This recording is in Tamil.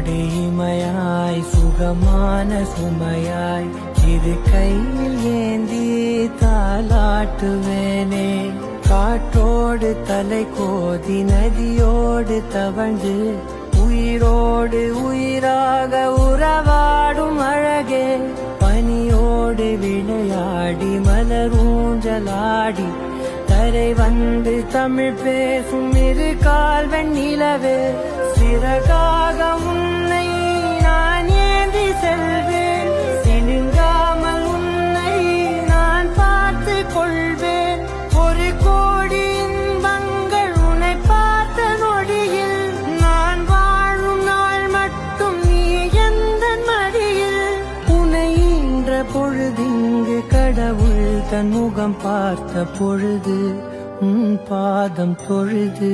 காற்றோடு இமையாய் சுகமான சுமையாய் இரு கையில் ஏந்தி தாலாட்டுவேனே. காற்றோடு தலை கோதி நதியோடு தவழ்ந்து உயிரோடு உயிராக உறவாடும் அழகே. பனியோடு விளையாடி மலரூஞ்சலாடி தரை வந்து தமிழ் பேசும் இரு கால்வன் நிலவே. சிறகாக உன்னை நான் ஏந்தி செல்வேன், சினுங்காமல் உன்னை நான் பார்த்து கொள்வேன். ஒரு கோடி இன்பங்கள் உன்னை பார்த்த நொடியில் நான் வாழும் நாள் மட்டும் நீ எந்த மடியில். உன்னை ஈன்ற பொழுதிங்கு கடவுள் தன் முகம் பார்த்த பொழுது உன் பாதம் தொழுது